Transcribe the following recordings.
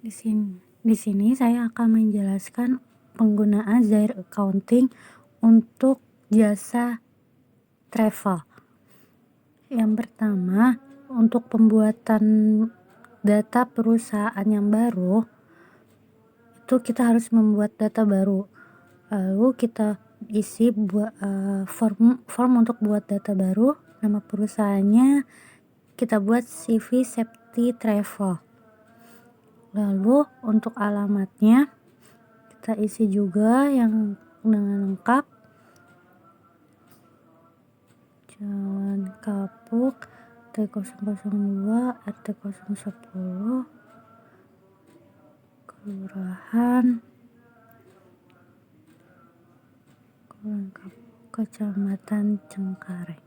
Di sini saya akan menjelaskan penggunaan Zair Accounting untuk jasa travel. Yang pertama, untuk pembuatan data perusahaan yang baru, itu kita harus membuat data baru. Lalu kita isi form untuk buat data baru. Nama perusahaannya kita buat CV Safety Travel. Lalu untuk alamatnya kita isi juga yang dengan lengkap. Jalan Kapuk T002 RT010 Kelurahan Kapuk, Kecamatan Cengkareng.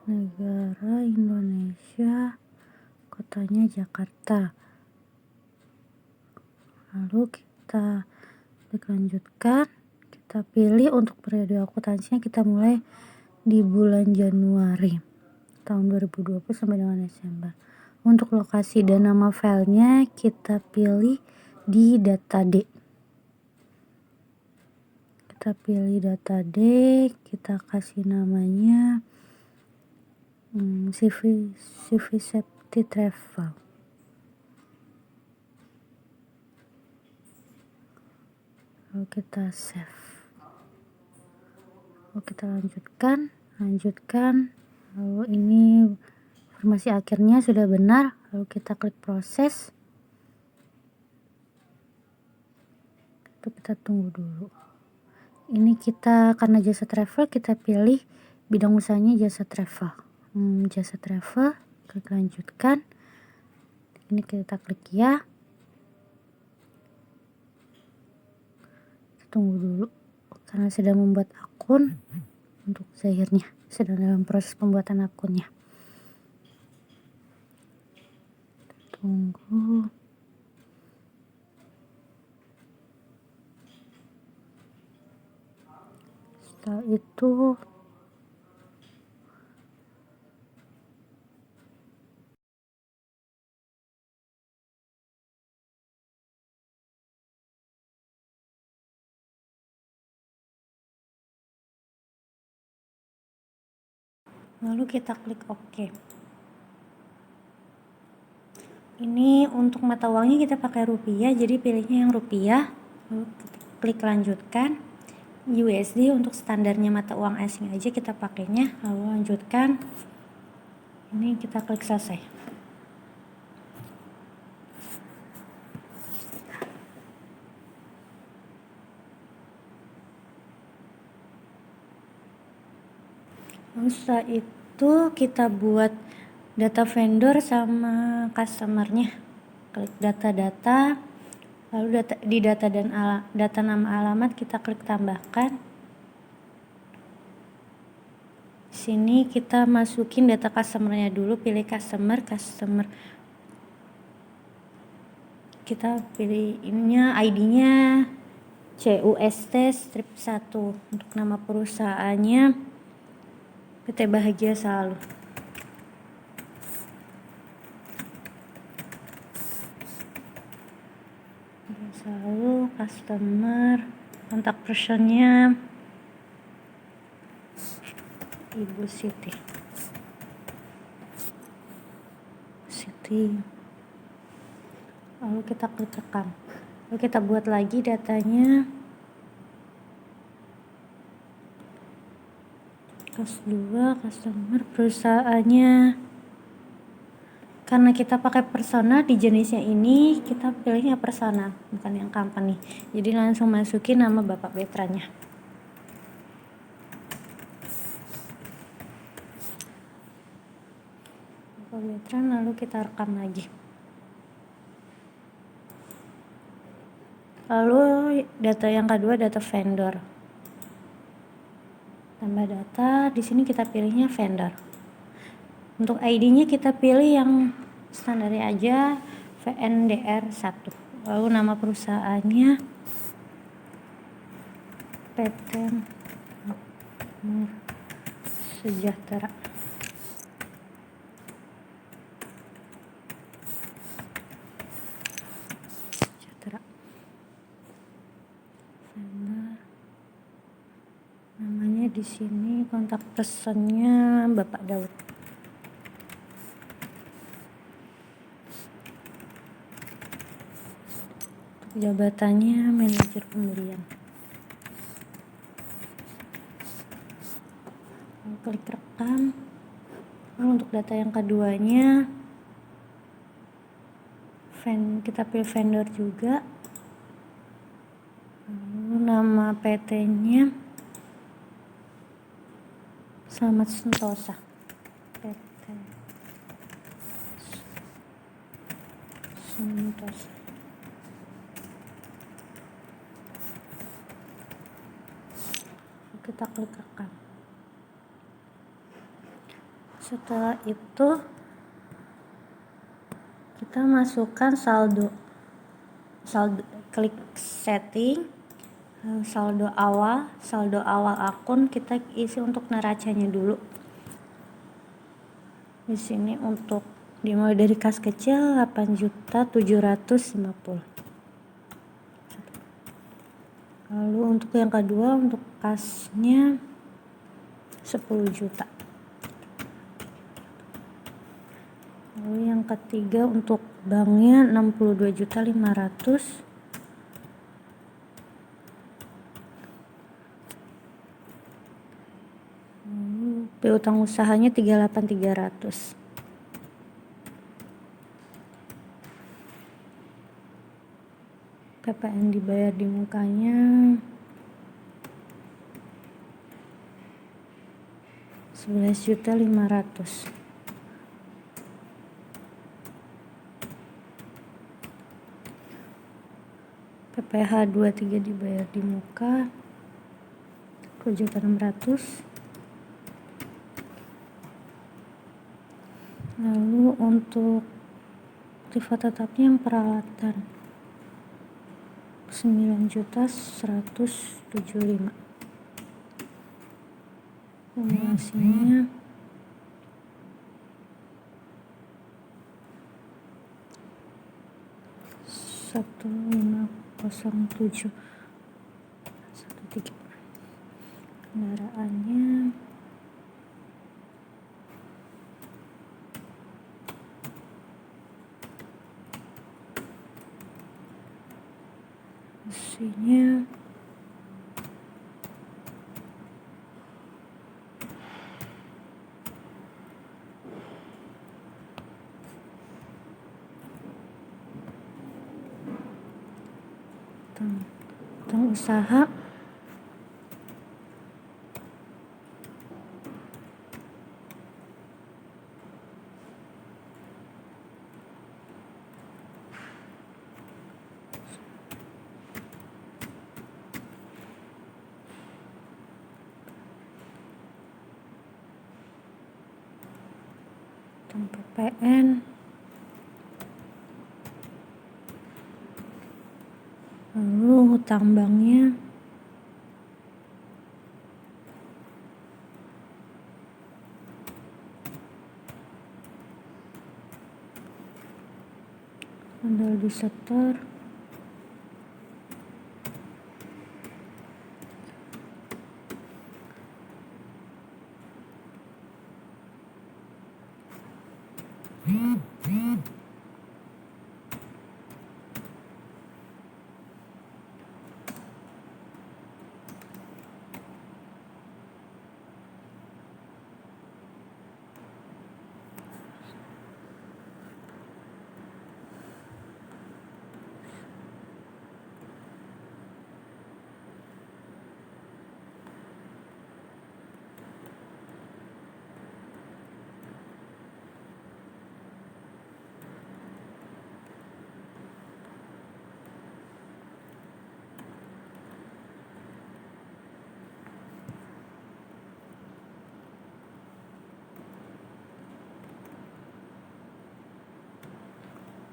Negara Indonesia, kotanya Jakarta. Lalu kita lanjutkan, kita pilih untuk periode akuntansinya, kita mulai di bulan Januari tahun 2020 sampai dengan Desember. Untuk lokasi dan nama filenya kita pilih di data D. Kita pilih data D, kita kasih namanya CV Safety Travel. Lalu kita save. Lalu kita lanjutkan. Lalu ini informasi akhirnya sudah benar. Lalu kita klik proses. Itu kita tunggu dulu. Ini kita karena jasa travel, kita pilih bidang usahanya jasa travel. Jasa travel, klik lanjutkan. Ini kita klik ya. Kita tunggu dulu karena sedang membuat akun untuk Zairnya, sedang dalam proses pembuatan akunnya. Tunggu. Setelah itu lalu kita klik OK. Ini untuk mata uangnya kita pakai rupiah, jadi pilihnya yang rupiah. Lalu klik lanjutkan. USD untuk standarnya mata uang asing aja kita pakainya. Lalu lanjutkan. Ini kita klik selesai. Lalu setelah itu kita buat data vendor sama customernya. Klik data, lalu di data nama alamat kita klik tambahkan. Di sini kita masukin data customernya dulu, pilih customer. Kita pilih ininya, ID-nya CUST strip 1. Untuk nama perusahaannya PT Bahagia Selalu. Customer, kontak personnya Ibu Siti. Lalu kita klik rekam. Lalu kita buat lagi datanya. Kas 2, customer, perusahaannya. Karena kita pakai persona di jenisnya ini, kita pilihnya persona, bukan yang company. Jadi langsung masukin nama Bapak Betranya. Bapak Betran, lalu kita rekam lagi. Lalu data yang kedua, data vendor. Tambah data, di sini kita pilihnya vendor. Untuk ID-nya kita pilih yang standarnya aja, VNDR 1. Lalu nama perusahaannya PT Makmur Sejahtera. di sini kontak personnya Bapak Daud. Untuk jabatannya manajer pembelian. Klik rekam. Lalu untuk data yang keduanya kita pilih vendor juga. Lalu nama PT-nya Selamat Sentosa. PT Sentosa. Kita klik rekam. Setelah itu kita masukkan saldo, klik setting, saldo awal akun kita isi untuk neracanya dulu. Di sini untuk dimulai dari kas kecil 8.750.000. Lalu untuk yang kedua untuk kasnya 10 juta. Lalu yang ketiga untuk banknya 62.500.000. Piutang usahanya 38.300. PPN dibayar di mukanya 11.500.000. PPh 23 dibayar di muka 2.600.000. Lalu untuk privat tetapnya yang peralatan 9.175.000. Akumulasinya 1.507.13. Kendaraannya isinya tentang usaha tentang PPN, lalu hutang banknya modal disetor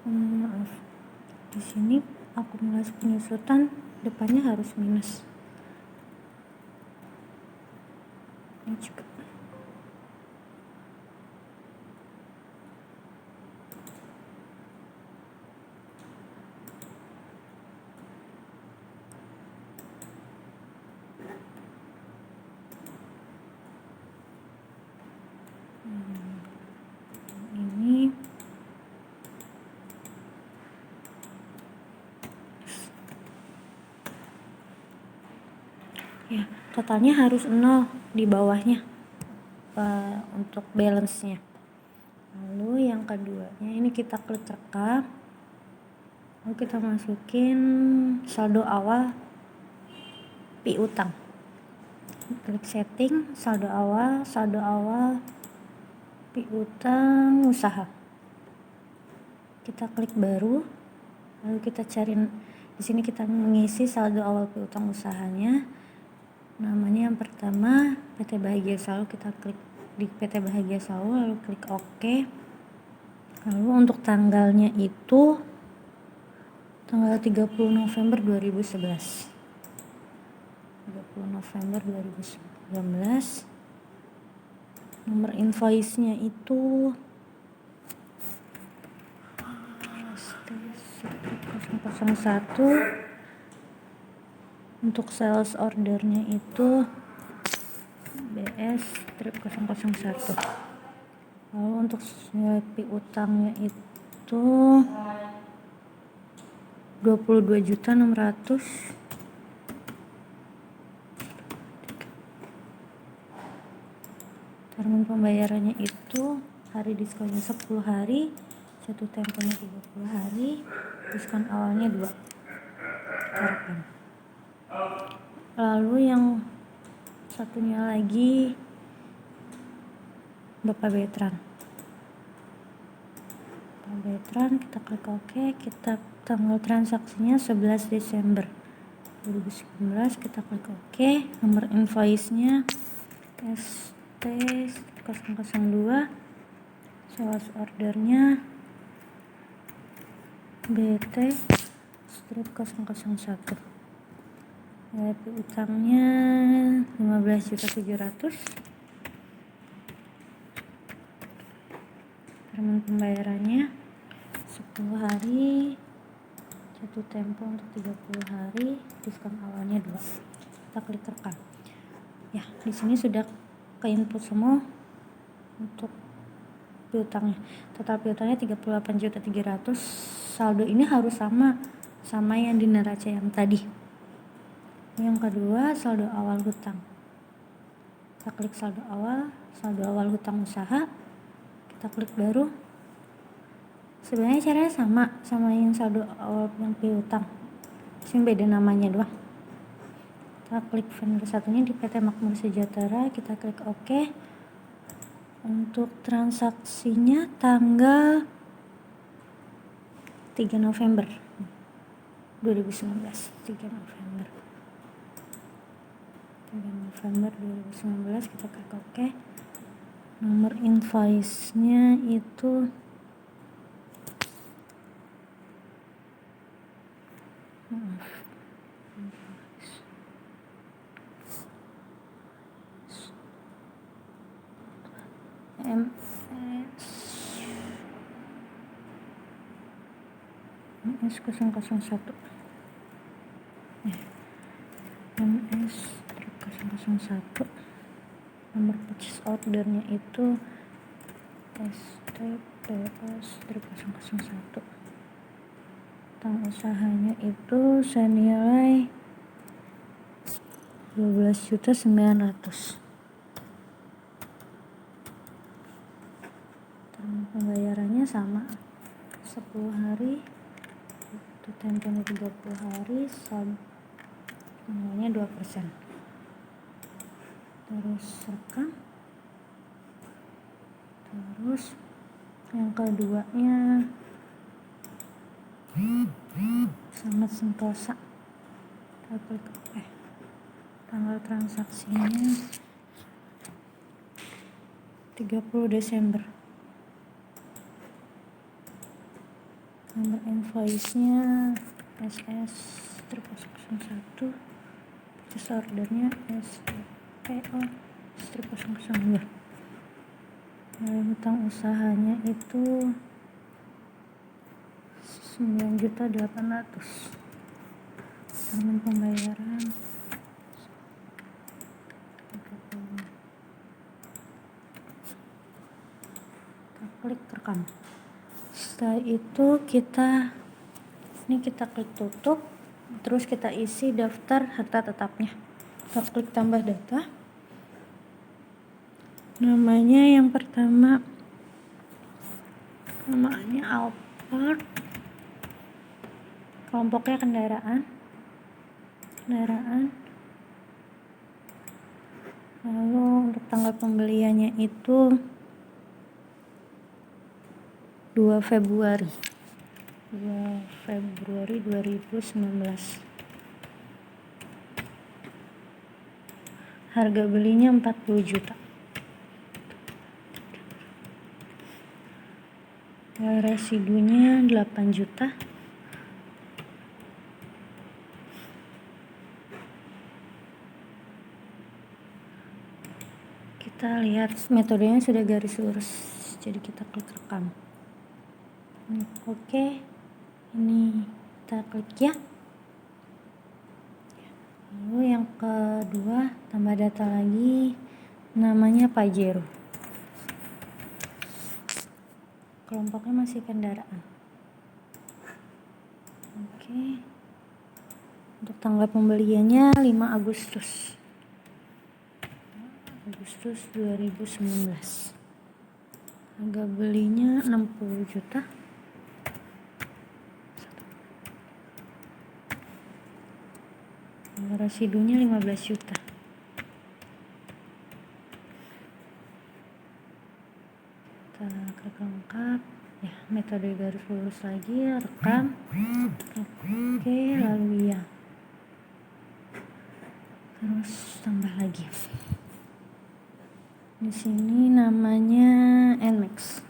maaf, di sini akumulasi penyusutan depannya harus minus. Ini juga totalnya harus 0 di bawahnya untuk balance-nya. Lalu yang keduanya ini kita klik rekam, lalu kita masukin saldo awal piutang. Klik setting, saldo awal piutang usaha. Kita klik baru, lalu kita cari di sini, kita mengisi saldo awal piutang usahanya. Namanya yang pertama PT Bahagia Selalu, kita klik di PT Bahagia Selalu, lalu klik OK. Lalu untuk tanggalnya itu tanggal 30 November 2011. 30 November 2019. Nomor invoice-nya itu 001. Untuk sales ordernya itu BS-001. Lalu untuk piutangnya itu 22.600. Termin pembayarannya itu hari diskonnya 10 hari, jatuh temponya 30 hari, diskon awalnya 2. Harapan. Lalu yang satunya lagi Bapak Betran, kita klik OK. Kita tanggal transaksinya 11 Desember 2019, kita klik OK. Nomor invoice-nya ST002. Sales ordernya BT-001. Utangnya 15.700.000. Termin pembayarannya 10 hari, jatuh tempo untuk 30 hari, diskon awalnya 2. Kita klik rekam. Ya, di sini sudah ke input semua untuk piutangnya. Total piutangnya 38.300.000. Saldo ini harus sama yang di neraca yang tadi. Yang kedua, saldo awal hutang. Kita klik saldo awal hutang usaha. Kita klik baru. Sebenarnya caranya sama yang saldo awal yang piutang. Cuma beda namanya doang. Kita klik vendor satunya di PT Makmur Sejahtera, kita klik OK. Untuk transaksinya tanggal 3 November 2019. 3 November 2019, kita klik OK. Nomor invoice-nya itu MS001. MS-001. Nomor purchase ordernya itu STPS-001. Utang usahanya itu senilai 12.900.000. Termin pembayarannya sama, 10 hari, itu temponya 30 hari, bunganya 2%. Terus rekam. Terus yang keduanya sangat sentosa. Kita klik OK. Tanggal transaksinya 30 Desember. Nomor invoice-nya SS-001. Purchase ordernya SPO-002. Nilai hutang usahanya itu 9.800.000. Termin pembayaran 30. Kita klik rekam. Setelah itu kita klik tutup, terus kita isi daftar harta tetapnya. kita klik tambah data. Namanya yang pertama namanya Alphard, kelompoknya kendaraan, lalu untuk tanggal pembeliannya itu 2 Februari 2019. Harga belinya 40 juta. Residunya 8 juta. Kita lihat metodenya sudah garis lurus, jadi kita klik rekam. Oke, ini kita klik ya. Lalu yang kedua, tambah data lagi, namanya Pajero. Kelompoknya masih kendaraan. Oke. Untuk tanggal pembeliannya 5 Agustus 2019. Harga belinya 60 juta. Residunya 15 juta. Kita klik lengkap ya, metode garis lurus lagi, rekam. Oke, lalu ya, terus tambah lagi. Di sini namanya Nmax.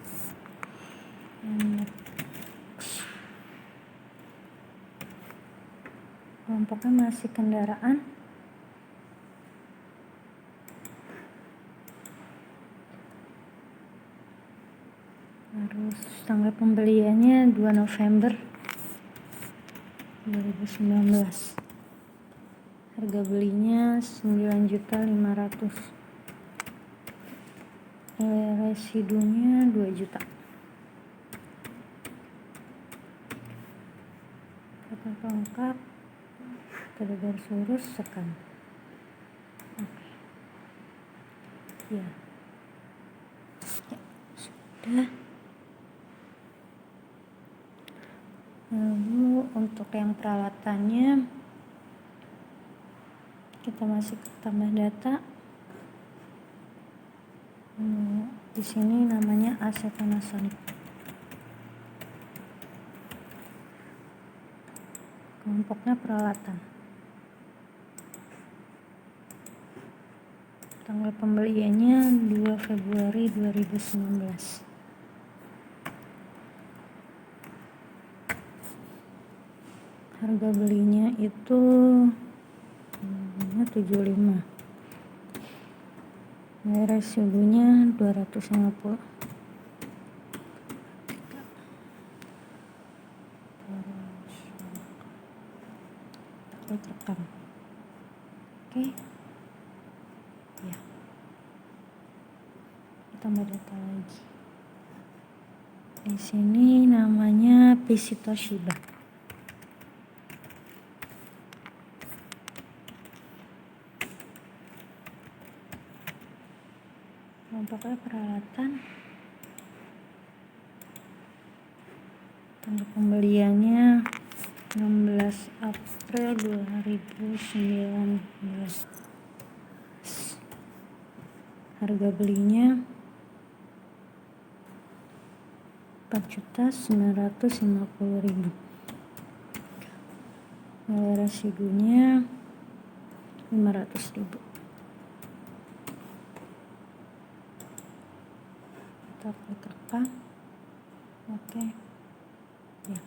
Kelompoknya masih kendaraan. Terus tanggal pembeliannya 2 November 2019. Harga belinya 9.500.000. Residunya 2 juta. Kata lengkap, kita garis lurus, sekam. Oke. Ya, sudah. Lalu untuk yang peralatannya, kita masih tambah data. Di sini namanya Acetaminophen. Kelompoknya peralatan. Tanggal pembeliannya 2 Februari 2019. Harga belinya itu 75. Residunya 250. Klik rekam. Oke. Ya. Kita tambah data lagi. Di sini namanya PC Toshiba. Kelompoknya peralatan. Tanggal pembeliannya 16 April 2019. Harga belinya 4.950.000. Nilai residunya 500.000. Kita klik rekam. Oke. Ya.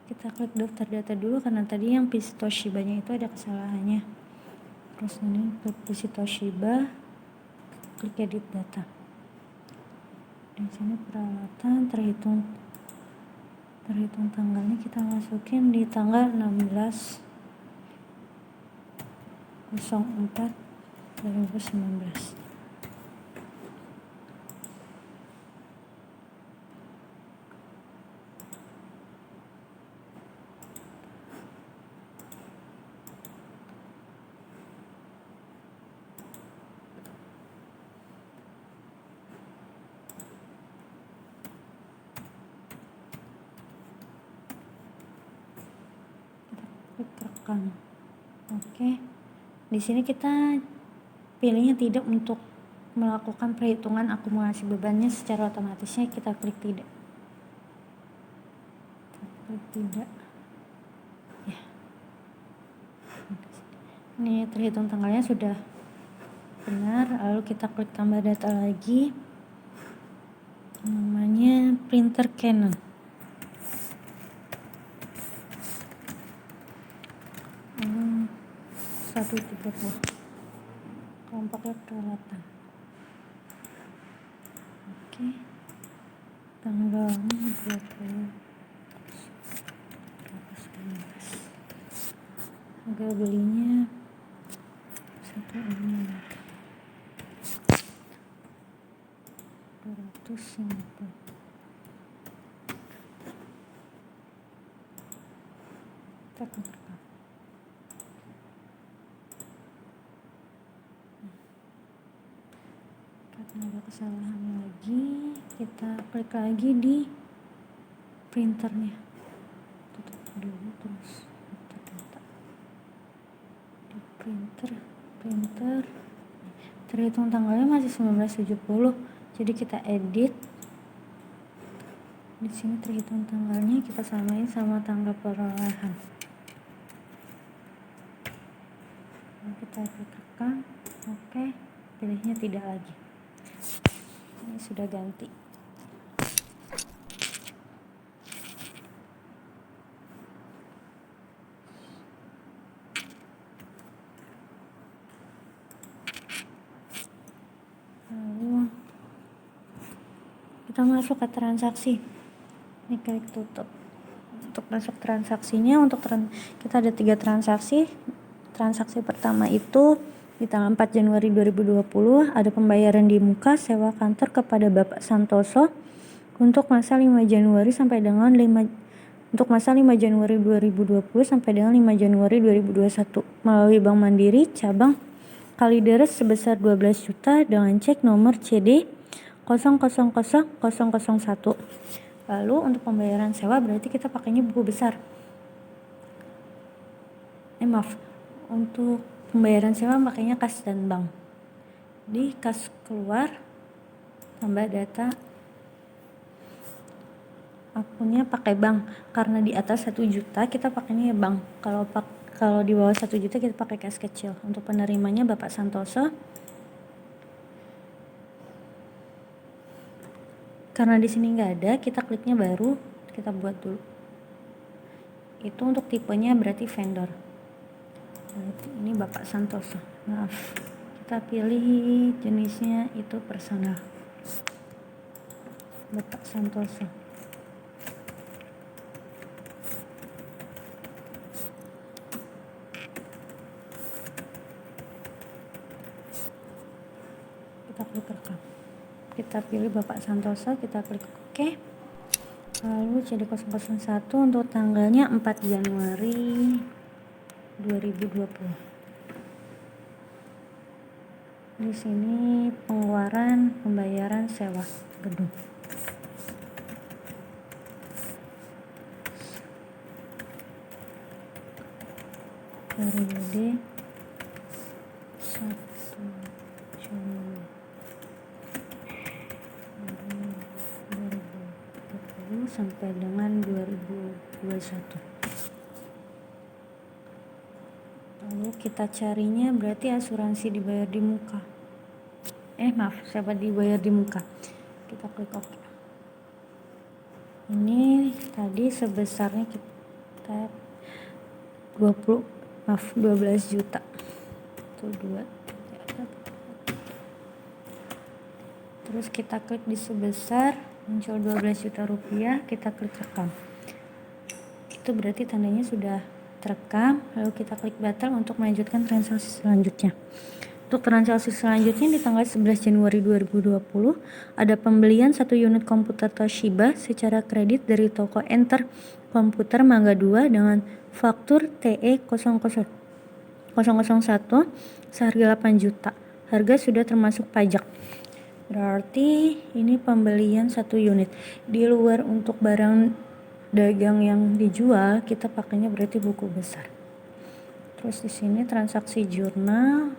Kita klik daftar data dulu karena tadi yang PC Toshiba-nya itu ada kesalahannya. Terus ini klik PC Toshiba, klik edit data. Di sini peralatan terhitung tanggalnya, kita masukin di tanggal 16 04/2019. Klik rekam. Oke. Di sini kita pilihnya tidak untuk melakukan perhitungan akumulasi bebannya secara otomatisnya, kita klik tidak. Klik tidak. Ya. Ini terhitung tanggalnya sudah benar, lalu kita klik tambah data lagi. Namanya printer Canon. 130 kelompoknya peralatan. Oke, tanggalnya 20 harga belinya 250. Kita rekam. Karena ada kesalahan lagi, kita klik lagi di printernya. Tutup dulu, terus data. Di printer terhitung tanggalnya masih 1970, jadi kita edit. Di sini terhitung tanggalnya kita samain sama tanggal perolehan. Kita klik rekam. Oke, pilihnya tidak lagi. Ini sudah ganti. Lalu kita masuk ke transaksi. Ini klik tutup. Untuk masuk transaksinya, kita ada 3 transaksi. Transaksi pertama itu di tanggal 4 Januari 2020 ada pembayaran di muka sewa kantor kepada Bapak Santoso untuk masa 5 Januari sampai dengan 5 Januari 2020 sampai dengan 5 Januari 2021 melalui Bank Mandiri cabang Kalideres sebesar 12 juta dengan cek nomor CD 000001. Lalu untuk pembayaran sewa berarti kita pakainya buku besar. Untuk pembayaran sewa makanya kas dan bank. Di kas keluar tambah data akunnya pakai bank, karena di atas 1 juta kita pakainya ya bank. Kalau di bawah 1 juta kita pakai kas kecil. Untuk penerimanya Bapak Santoso. Karena di sini nggak ada, kita kliknya baru, kita buat dulu. Itu untuk tipenya berarti vendor. Ini Bapak Santoso. Maaf, kita pilih jenisnya itu personal. Bapak Santoso. Kita klik rekam. Kita pilih Bapak Santoso, kita klik OK. Lalu CD 001 untuk tanggalnya 4 Januari 2020. Di sini pengeluaran pembayaran sewa gedung. Periode 1 Januari 2020 sampai dengan 2021. Lalu kita carinya berarti asuransi dibayar di muka. Dibayar di muka. Kita klik OK. Ini tadi sebesarnya kita 12 juta. Itu 2. Terus kita klik di sebesar, muncul 12 juta rupiah, kita klik rekam. Itu berarti tandanya sudah terekam, lalu kita klik batal untuk melanjutkan transaksi selanjutnya. Untuk transaksi selanjutnya di tanggal 11 Januari 2020 ada pembelian 1 unit komputer Toshiba secara kredit dari toko Enter Komputer Mangga 2 dengan faktur TE0001 seharga 8 juta. Harga sudah termasuk pajak. Berarti ini pembelian 1 unit. Di luar untuk barang dagang yang dijual, kita pakainya berarti buku besar. Terus di sini transaksi jurnal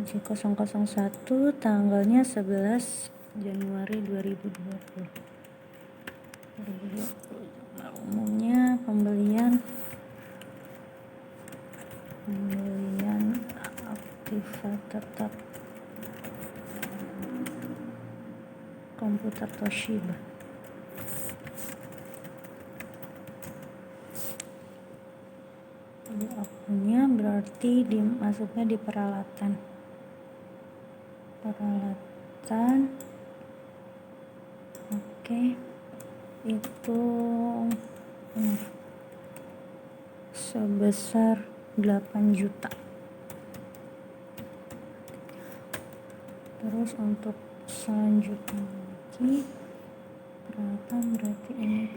J001 tanggalnya 11 Januari 2020. Jurnal umumnya pembelian aktiva tetap komputer Toshiba. Jadi akunnya berarti masuknya di peralatan oke, itu sebesar 8 juta. Terus untuk selanjutnya lagi peralatan berarti ini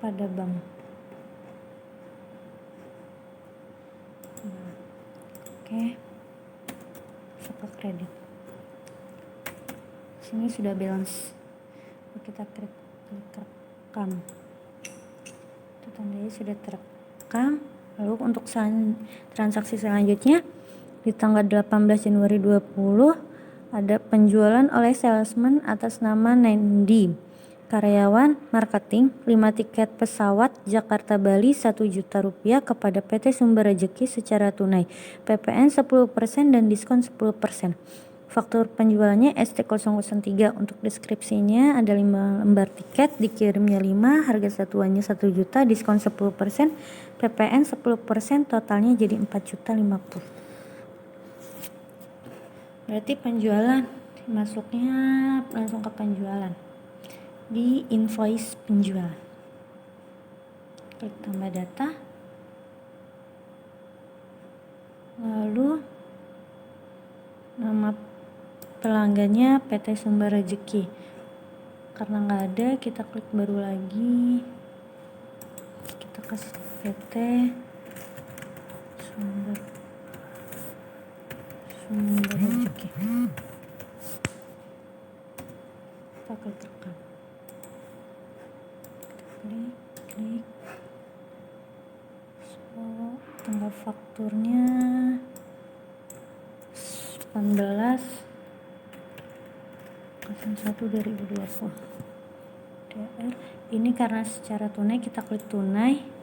pada bank. Oke, masuk ke kredit. Sini sudah balance. Kita klik rekam. Itu tandanya sudah terekam. Lalu untuk transaksi selanjutnya di tanggal 18 Januari 20 ada penjualan oleh salesman atas nama Nandi. Karyawan marketing 5 tiket pesawat Jakarta Bali 1 juta rupiah kepada PT Sumber Rejeki secara tunai. PPN 10% dan diskon 10%. Faktur penjualannya ST003. Untuk deskripsinya ada 5 lembar tiket, dikirimnya 5, harga satuannya 1 juta, diskon 10%, PPN 10%, totalnya jadi 4.050.000. Berarti penjualan masuknya langsung ke penjualan. Di invoice penjualan. Klik tambah data. Lalu nama pelanggannya PT Sumber Rejeki. Karena nggak ada, kita klik baru lagi. Kita kasih PT Sumber Rejeki. Kita klik rekam. Klik. Tanggal fakturnya 18/01/2020. DR. Ini karena secara tunai, kita klik tunai.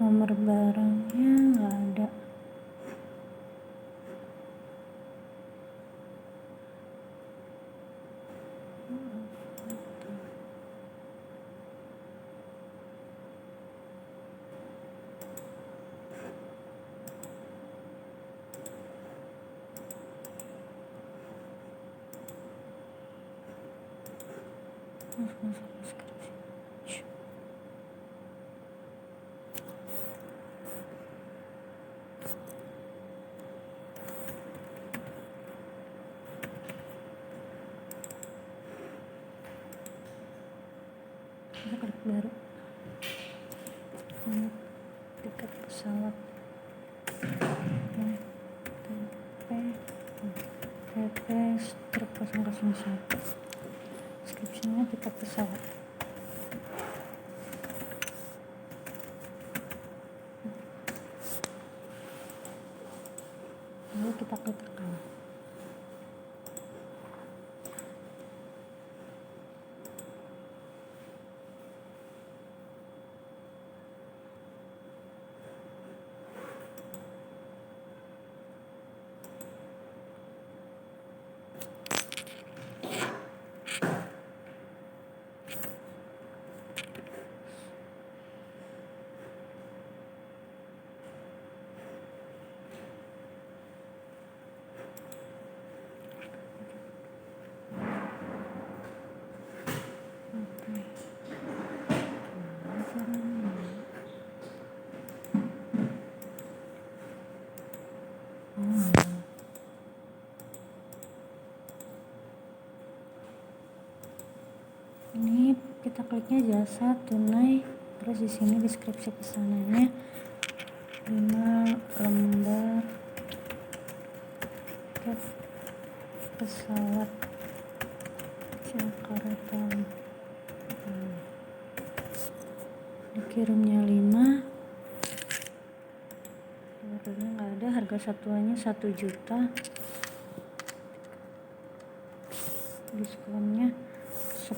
Nomor barangnya nggak ada. Kita klik baru. Tiket pesawat. PP strip 001. Deskripsinya tiket pesawat. Lalu kita klik rekam. Ini kita kliknya jasa tunai, terus di sini deskripsi pesanannya 5 lembar tiket pesawat Jakarta. Dikirimnya 5, harganya nggak ada, harga satuannya 1 juta, diskonnya 10%.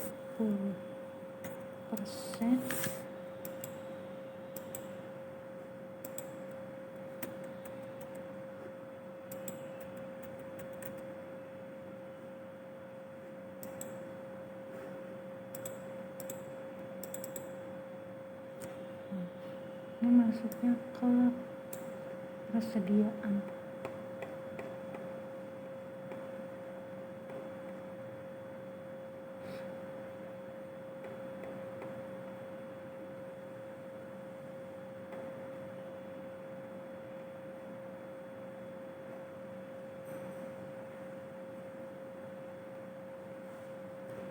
Ini masuknya ke persediaan.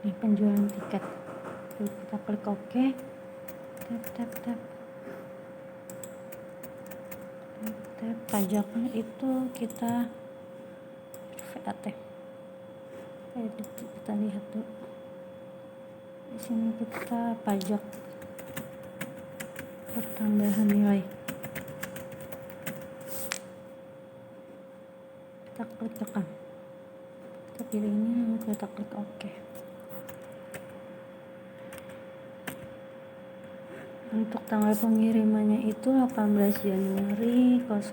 Ini penjualan tiket. Lalu kita klik OK, tap. Pajaknya itu kita VAT. Kita lihat dulu. Di sini kita pajak pertambahan nilai. Kita klik tekan. Kita pilih ini, lalu kita klik OK. Untuk tanggal pengirimannya itu 18 Januari 01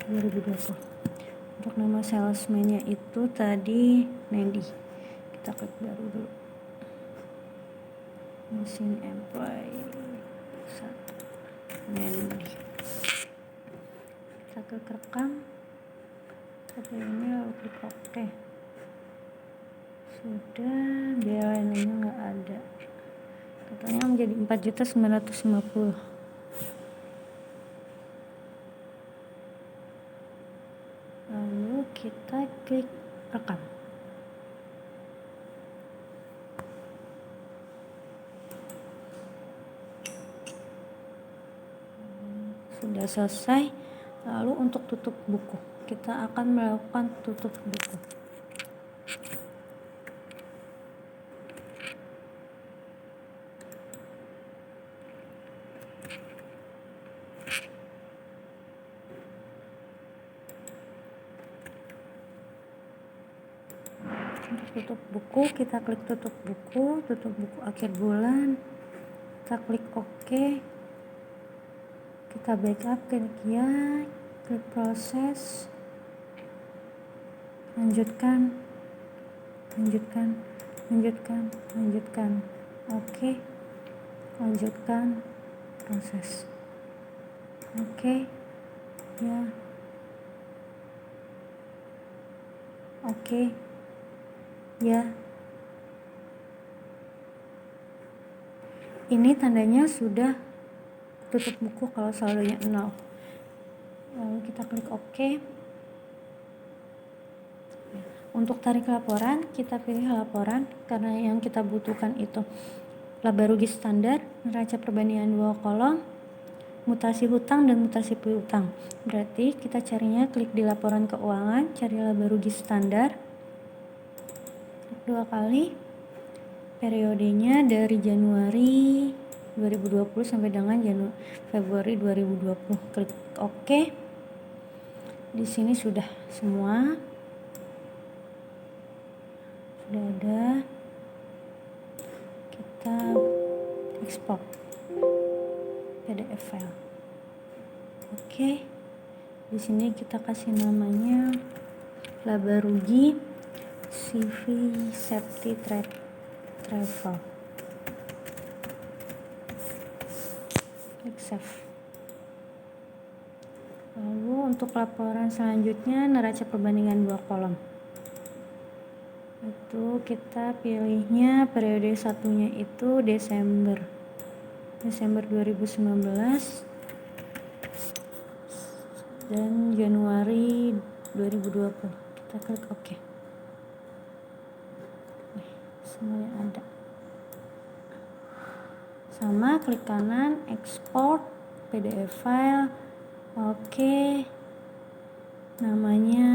2020. Untuk nama salesman-nya itu tadi Nedi. Kita klik baru dulu. Mesin employee 1 Nedi. Kita klik rekam. Kita ini lalu klik OK. Sudah, biaya lainnya nggak ada. Totalnya menjadi 4.950.000. Lalu kita klik rekam. Sudah selesai. Lalu untuk tutup buku, kita akan melakukan tutup buku. Tutup buku, kita klik tutup buku akhir bulan, kita klik OK, kita backup, klik ya, klik proses, lanjutkan, OK, lanjutkan proses, OK, ya, OK, ya. Ini tandanya sudah tutup buku kalau saldonya 0. Lalu kita klik OK. Untuk tarik laporan, kita pilih laporan karena yang kita butuhkan itu laba rugi standar, neraca perbandingan 2 kolom, mutasi hutang dan mutasi piutang. Berarti kita carinya klik di laporan keuangan, cari laba rugi standar. Klik 2 kali. Periodenya dari Januari 2020 sampai dengan Februari 2020. Klik OK. Di sini sudah semua. Sudah ada. Kita ekspor PDF file. Oke. Di sini kita kasih namanya laba rugi CV Safety Travel. Klik save. Lalu untuk laporan selanjutnya neraca perbandingan 2 kolom. Itu kita pilihnya periode satunya itu Desember 2019 dan Januari 2020. Kita klik OK. semuanya ada. Sama klik kanan export PDF file. Oke, namanya